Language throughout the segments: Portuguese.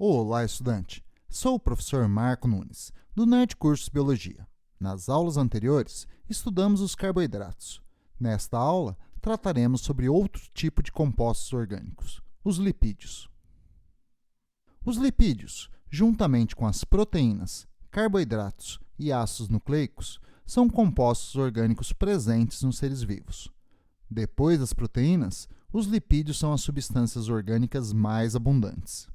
Olá, estudante! Sou o professor Marco Nunes, do Nerd Cursos Biologia. Nas aulas anteriores, estudamos os carboidratos. Nesta aula, trataremos sobre outro tipo de compostos orgânicos, os lipídios. Os lipídios, juntamente com as proteínas, carboidratos e ácidos nucleicos, são compostos orgânicos presentes nos seres vivos. Depois das proteínas, os lipídios são as substâncias orgânicas mais abundantes.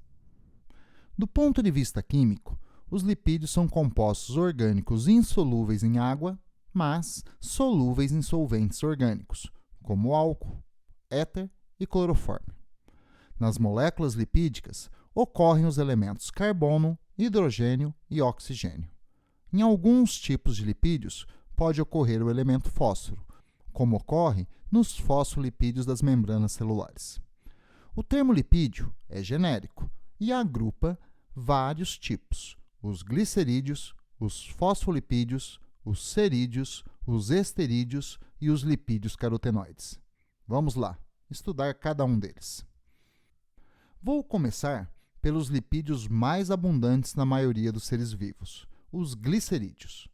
Do ponto de vista químico, os lipídios são compostos orgânicos insolúveis em água, mas solúveis em solventes orgânicos, como álcool, éter e cloroforme. Nas moléculas lipídicas, ocorrem os elementos carbono, hidrogênio e oxigênio. Em alguns tipos de lipídios, pode ocorrer o elemento fósforo, como ocorre nos fosfolipídios das membranas celulares. O termo lipídio é genérico e agrupa vários tipos: os glicerídeos, os fosfolipídios, os cerídeos, os esterídeos e os lipídios carotenoides. Vamos lá, estudar cada um deles. Vou começar pelos lipídios mais abundantes na maioria dos seres vivos, os glicerídeos.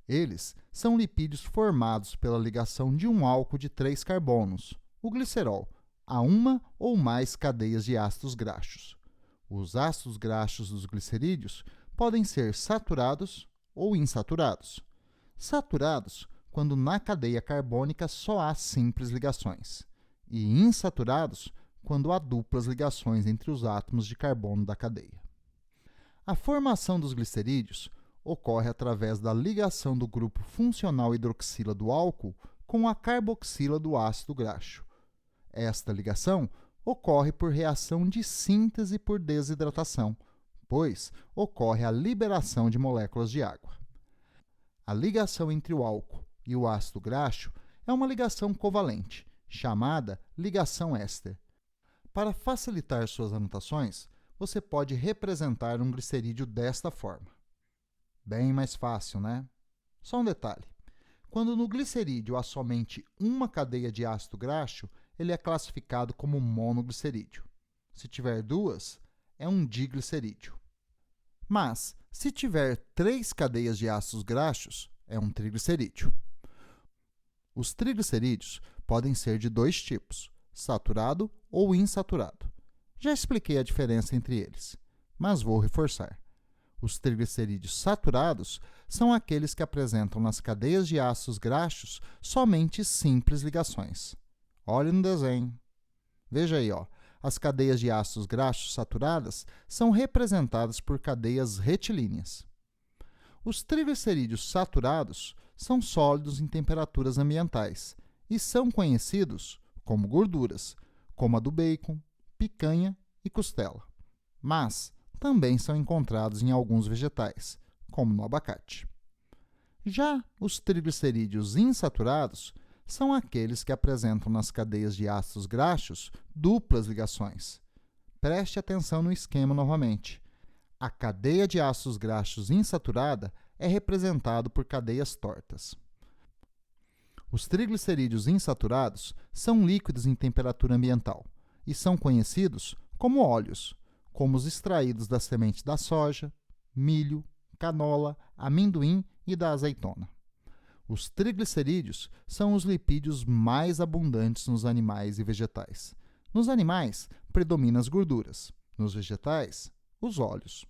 Eles são lipídios formados pela ligação de um álcool de 3 carbonos, o glicerol, a uma ou mais cadeias de ácidos graxos. Os ácidos graxos dos glicerídeos podem ser saturados ou insaturados. Saturados quando na cadeia carbônica só há simples ligações, e insaturados quando há duplas ligações entre os átomos de carbono da cadeia. A formação dos glicerídeos ocorre através da ligação do grupo funcional hidroxila do álcool com a carboxila do ácido graxo. Esta ligação ocorre por reação de síntese por desidratação, pois ocorre a liberação de moléculas de água. A ligação entre o álcool e o ácido graxo é uma ligação covalente, chamada ligação éster. Para facilitar suas anotações, você pode representar um glicerídeo desta forma. Bem mais fácil, né? Só um detalhe. Quando no glicerídeo há somente uma cadeia de ácido graxo, ele é classificado como monoglicerídeo. Se tiver duas, é um diglicerídeo. Mas, se tiver 3 cadeias de ácidos graxos, é um triglicerídeo. Os triglicerídeos podem ser de 2 tipos, saturado ou insaturado. Já expliquei a diferença entre eles, mas vou reforçar. Os triglicerídeos saturados são aqueles que apresentam nas cadeias de ácidos graxos somente simples ligações. Olhe no desenho. Veja aí, as cadeias de ácidos graxos saturadas são representadas por cadeias retilíneas. Os triglicerídeos saturados são sólidos em temperaturas ambientais e são conhecidos como gorduras, como a do bacon, picanha e costela. Mas também são encontrados em alguns vegetais, como no abacate. Já os triglicerídeos insaturados são aqueles que apresentam nas cadeias de ácidos graxos duplas ligações. Preste atenção no esquema novamente. A cadeia de ácidos graxos insaturada é representada por cadeias tortas. Os triglicerídeos insaturados são líquidos em temperatura ambiental e são conhecidos como óleos, como os extraídos da semente da soja, milho, canola, amendoim e da azeitona. Os triglicerídeos são os lipídios mais abundantes nos animais e vegetais. Nos animais, predominam as gorduras. Nos vegetais, os óleos.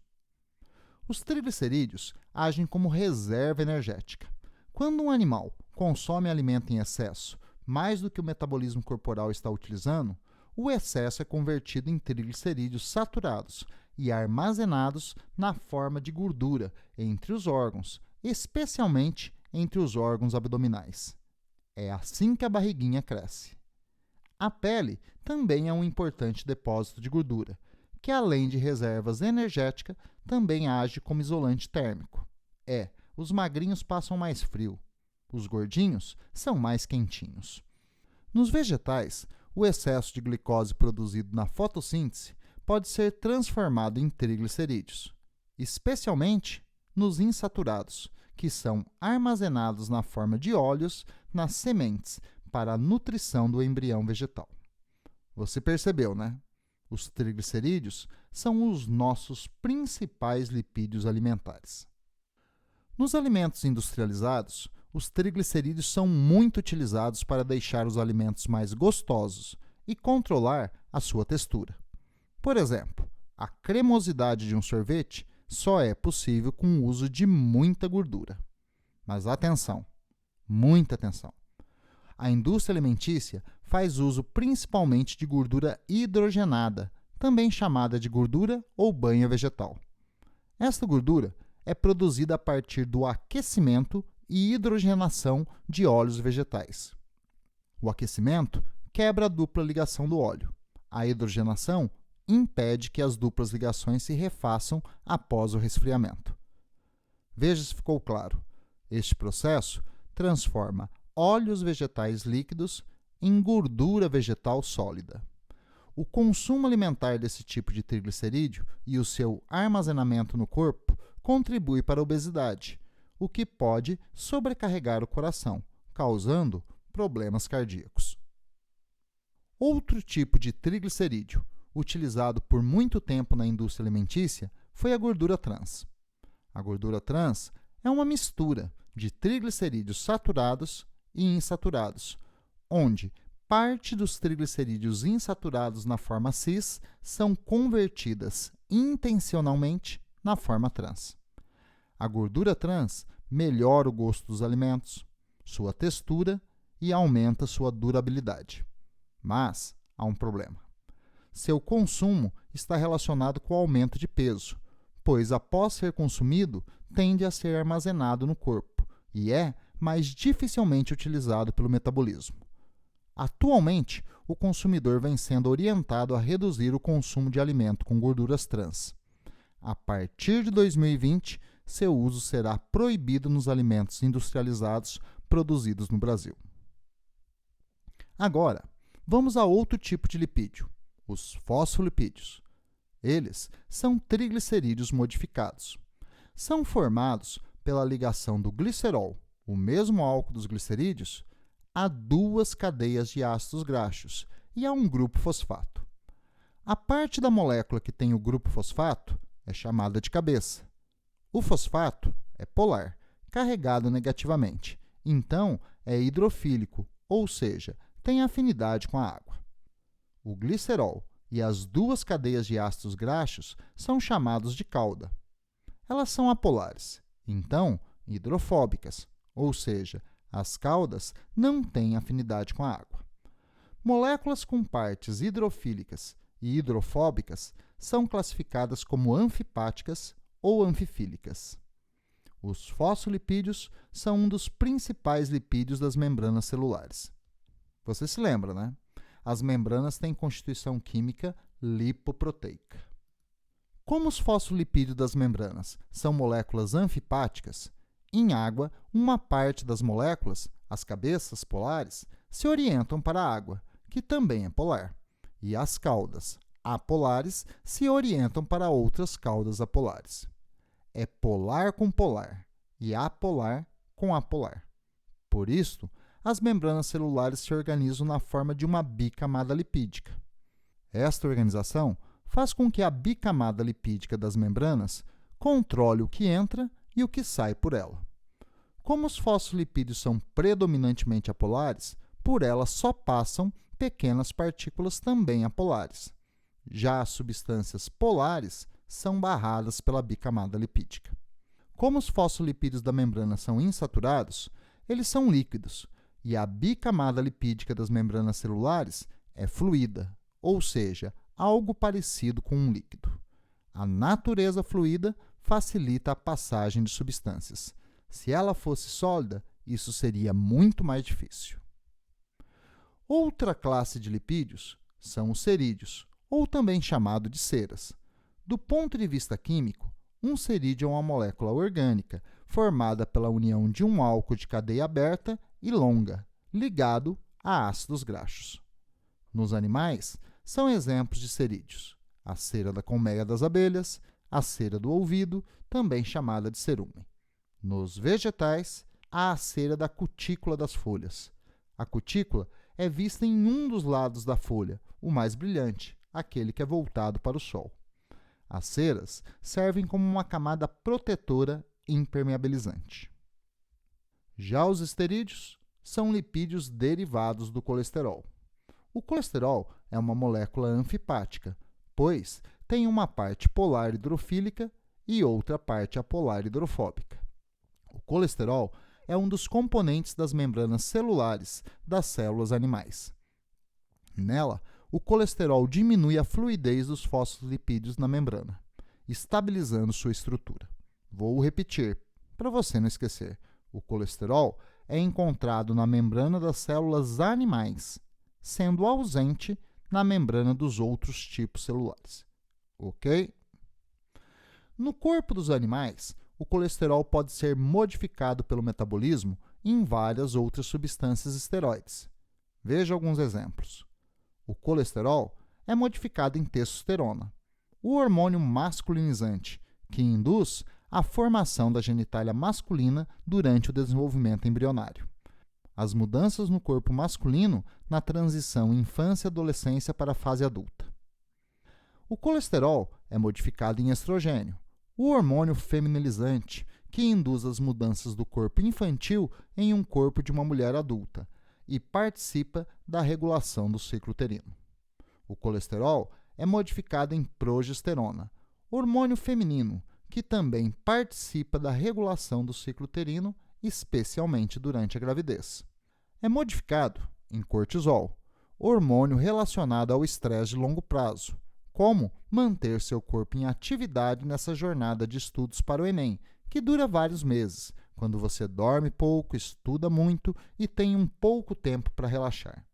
Os triglicerídeos agem como reserva energética. Quando um animal consome alimento em excesso, mais do que o metabolismo corporal está utilizando, o excesso é convertido em triglicerídeos saturados e armazenados na forma de gordura entre os órgãos, especialmente entre os órgãos abdominais. É assim que a barriguinha cresce. A pele também é um importante depósito de gordura, que além de reservas energéticas, também age como isolante térmico. Os magrinhos passam mais frio, os gordinhos são mais quentinhos. Nos vegetais, o excesso de glicose produzido na fotossíntese pode ser transformado em triglicerídeos, especialmente nos insaturados, que são armazenados na forma de óleos nas sementes para a nutrição do embrião vegetal. Você percebeu, né? Os triglicerídeos são os nossos principais lipídios alimentares. Nos alimentos industrializados, os triglicerídeos são muito utilizados para deixar os alimentos mais gostosos e controlar a sua textura. Por exemplo, a cremosidade de um sorvete só é possível com o uso de muita gordura. Mas atenção, muita atenção! A indústria alimentícia faz uso principalmente de gordura hidrogenada, também chamada de gordura ou banha vegetal. Esta gordura é produzida a partir do aquecimento e hidrogenação de óleos vegetais. O aquecimento quebra a dupla ligação do óleo. A hidrogenação impede que as duplas ligações se refaçam após o resfriamento. Veja se ficou claro. Este processo transforma óleos vegetais líquidos em gordura vegetal sólida. O consumo alimentar desse tipo de triglicerídeo e o seu armazenamento no corpo contribui para a obesidade, o que pode sobrecarregar o coração, causando problemas cardíacos. Outro tipo de triglicerídeo, utilizado por muito tempo na indústria alimentícia, foi a gordura trans. A gordura trans é uma mistura de triglicerídeos saturados e insaturados, onde parte dos triglicerídeos insaturados na forma cis são convertidas intencionalmente na forma trans. A gordura trans melhora o gosto dos alimentos, sua textura e aumenta sua durabilidade. Mas há um problema. Seu consumo está relacionado com o aumento de peso, pois após ser consumido, tende a ser armazenado no corpo e é mais dificilmente utilizado pelo metabolismo. Atualmente, o consumidor vem sendo orientado a reduzir o consumo de alimento com gorduras trans. A partir de 2020, seu uso será proibido nos alimentos industrializados produzidos no Brasil. Agora, vamos a outro tipo de lipídio, os fosfolipídios. Eles são triglicerídeos modificados. São formados pela ligação do glicerol, o mesmo álcool dos glicerídeos, a duas cadeias de ácidos graxos e a um grupo fosfato. A parte da molécula que tem o grupo fosfato é chamada de cabeça. O fosfato é polar, carregado negativamente, então é hidrofílico, ou seja, tem afinidade com a água. O glicerol e as duas cadeias de ácidos graxos são chamados de cauda. Elas são apolares, então hidrofóbicas, ou seja, as caudas não têm afinidade com a água. Moléculas com partes hidrofílicas e hidrofóbicas são classificadas como anfipáticas ou anfifílicas. Os fosfolipídios são um dos principais lipídios das membranas celulares. Você se lembra, né? As membranas têm constituição química lipoproteica. Como os fosfolipídios das membranas são moléculas anfipáticas, em água, uma parte das moléculas, as cabeças polares, se orientam para a água, que também é polar, e as caudas apolares se orientam para outras caudas apolares. É polar com polar e apolar com apolar. Por isso, as membranas celulares se organizam na forma de uma bicamada lipídica. Esta organização faz com que a bicamada lipídica das membranas controle o que entra e o que sai por ela. Como os fosfolipídios são predominantemente apolares, por elas só passam pequenas partículas também apolares. Já as substâncias polares são barradas pela bicamada lipídica. Como os fosfolipídios da membrana são insaturados, eles são líquidos, e a bicamada lipídica das membranas celulares é fluida, ou seja, algo parecido com um líquido. A natureza fluida facilita a passagem de substâncias. Se ela fosse sólida, isso seria muito mais difícil. Outra classe de lipídios são os cerídeos, ou também chamado de ceras. Do ponto de vista químico, um cerídeo é uma molécula orgânica formada pela união de um álcool de cadeia aberta e longa, ligado a ácidos graxos. Nos animais, são exemplos de cerídeos: a cera da colmeia das abelhas, a cera do ouvido, também chamada de cerume. Nos vegetais, há a cera da cutícula das folhas. A cutícula é vista em um dos lados da folha, o mais brilhante, aquele que é voltado para o Sol. As ceras servem como uma camada protetora impermeabilizante. Já os esterídeos são lipídios derivados do colesterol. O colesterol é uma molécula anfipática, pois tem uma parte polar hidrofílica e outra parte apolar hidrofóbica. O colesterol é um dos componentes das membranas celulares das células animais. Nela, o colesterol diminui a fluidez dos fosfolipídios na membrana, estabilizando sua estrutura. Vou repetir, para você não esquecer. O colesterol é encontrado na membrana das células animais, sendo ausente na membrana dos outros tipos celulares. Ok? No corpo dos animais, o colesterol pode ser modificado pelo metabolismo em várias outras substâncias esteroides. Veja alguns exemplos. O colesterol é modificado em testosterona, o hormônio masculinizante, que induz a formação da genitália masculina durante o desenvolvimento embrionário. As mudanças no corpo masculino na transição infância-adolescência para a fase adulta. O colesterol é modificado em estrogênio, o hormônio feminilizante, que induz as mudanças do corpo infantil em um corpo de uma mulher adulta e participa da regulação do ciclo uterino. O colesterol é modificado em progesterona, hormônio feminino, que também participa da regulação do ciclo uterino, especialmente durante a gravidez. É modificado em cortisol, hormônio relacionado ao estresse de longo prazo, como manter seu corpo em atividade nessa jornada de estudos para o Enem, que dura vários meses, quando você dorme pouco, estuda muito e tem um pouco tempo para relaxar.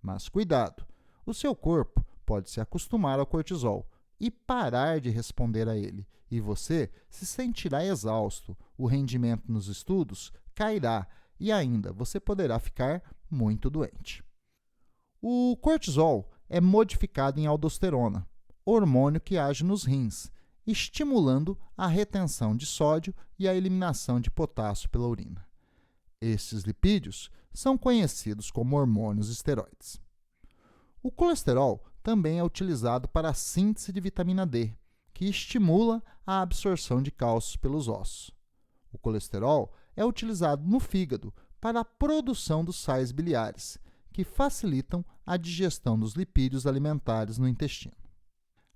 Mas cuidado, o seu corpo pode se acostumar ao cortisol e parar de responder a ele, e você se sentirá exausto, o rendimento nos estudos cairá e ainda você poderá ficar muito doente. O cortisol é modificado em aldosterona, hormônio que age nos rins, estimulando a retenção de sódio e a eliminação de potássio pela urina. Estes lipídios são conhecidos como hormônios esteroides. O colesterol também é utilizado para a síntese de vitamina D, que estimula a absorção de cálcio pelos ossos. O colesterol é utilizado no fígado para a produção dos sais biliares, que facilitam a digestão dos lipídios alimentares no intestino.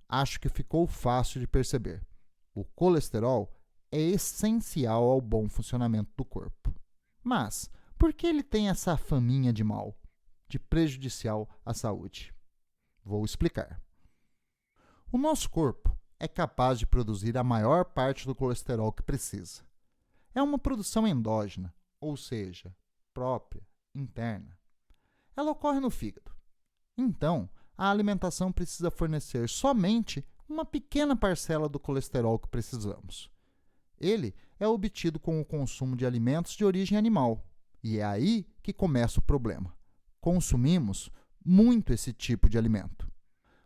Acho que ficou fácil de perceber. O colesterol é essencial ao bom funcionamento do corpo. Mas, por que ele tem essa faminha de mal, de prejudicial à saúde? Vou explicar. O nosso corpo é capaz de produzir a maior parte do colesterol que precisa. É uma produção endógena, ou seja, própria, interna. Ela ocorre no fígado. Então, a alimentação precisa fornecer somente uma pequena parcela do colesterol que precisamos. Ele é obtido com o consumo de alimentos de origem animal, e é aí que começa o problema. Consumimos muito esse tipo de alimento.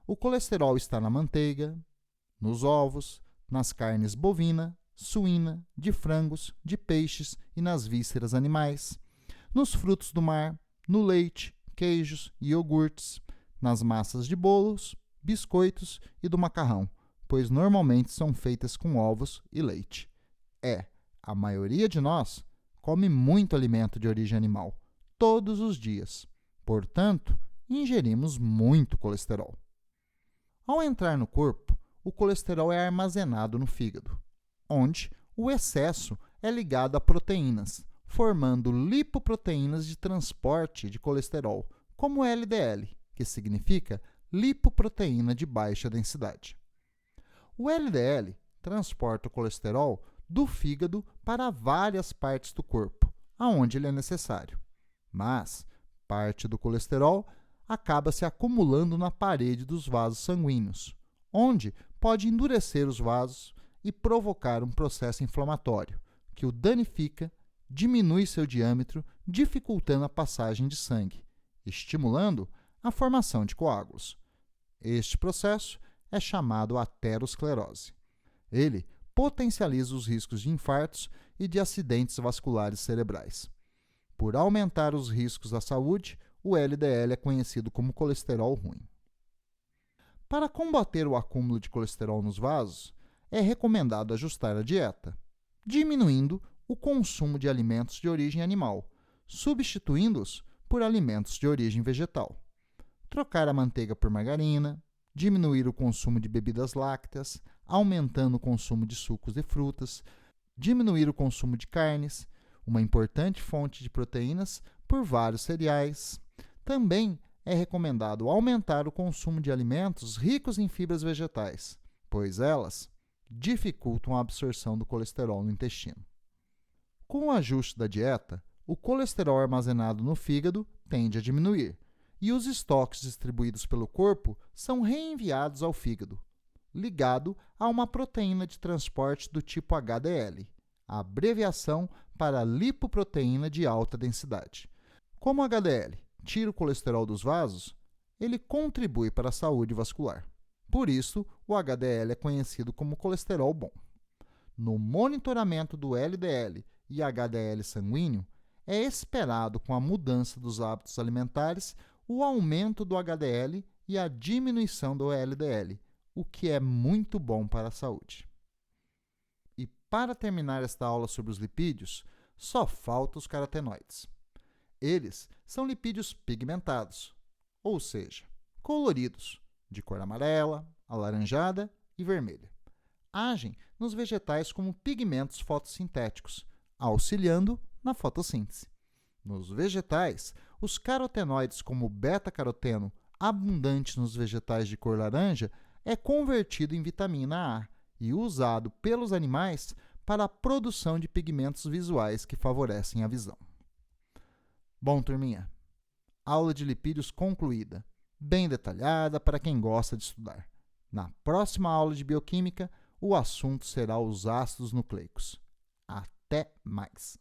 O colesterol está na manteiga, nos ovos, nas carnes bovina, suína, de frangos, de peixes e nas vísceras animais, nos frutos do mar, no leite, queijos e iogurtes, nas massas de bolos, biscoitos e do macarrão, pois normalmente são feitas com ovos e leite. A maioria de nós come muito alimento de origem animal, todos os dias. Portanto, ingerimos muito colesterol. Ao entrar no corpo, o colesterol é armazenado no fígado, onde o excesso é ligado a proteínas, formando lipoproteínas de transporte de colesterol, como LDL, que significa lipoproteína de baixa densidade. O LDL transporta o colesterol do fígado para várias partes do corpo, aonde ele é necessário. Mas parte do colesterol acaba se acumulando na parede dos vasos sanguíneos, onde pode endurecer os vasos e provocar um processo inflamatório, que o danifica, diminui seu diâmetro, dificultando a passagem de sangue, estimulando a formação de coágulos. Este processo é chamado aterosclerose. Ele potencializa os riscos de infartos e de acidentes vasculares cerebrais. Por aumentar os riscos à saúde, o LDL é conhecido como colesterol ruim. Para combater o acúmulo de colesterol nos vasos, é recomendado ajustar a dieta, diminuindo o consumo de alimentos de origem animal, substituindo-os por alimentos de origem vegetal. Trocar a manteiga por margarina, diminuir o consumo de bebidas lácteas, aumentando o consumo de sucos e frutas, diminuir o consumo de carnes, uma importante fonte de proteínas, por vários cereais. Também é recomendado aumentar o consumo de alimentos ricos em fibras vegetais, pois elas dificultam a absorção do colesterol no intestino. Com o ajuste da dieta, o colesterol armazenado no fígado tende a diminuir e os estoques distribuídos pelo corpo são reenviados ao fígado, ligado a uma proteína de transporte do tipo HDL, a abreviação para lipoproteína de alta densidade. Como o HDL tira o colesterol dos vasos, ele contribui para a saúde vascular. Por isso, o HDL é conhecido como colesterol bom. No monitoramento do LDL e HDL sanguíneo, é esperado, com a mudança dos hábitos alimentares, o aumento do HDL e a diminuição do LDL, o que é muito bom para a saúde. E para terminar esta aula sobre os lipídios, só faltam os carotenoides. Eles são lipídios pigmentados, ou seja, coloridos, de cor amarela, alaranjada e vermelha. Agem nos vegetais como pigmentos fotossintéticos, auxiliando na fotossíntese. Nos vegetais, os carotenoides, como o beta-caroteno, abundante nos vegetais de cor laranja, é convertido em vitamina A e usado pelos animais para a produção de pigmentos visuais que favorecem a visão. Bom, turminha, aula de lipídios concluída, bem detalhada para quem gosta de estudar. Na próxima aula de bioquímica, o assunto será os ácidos nucleicos. Até mais!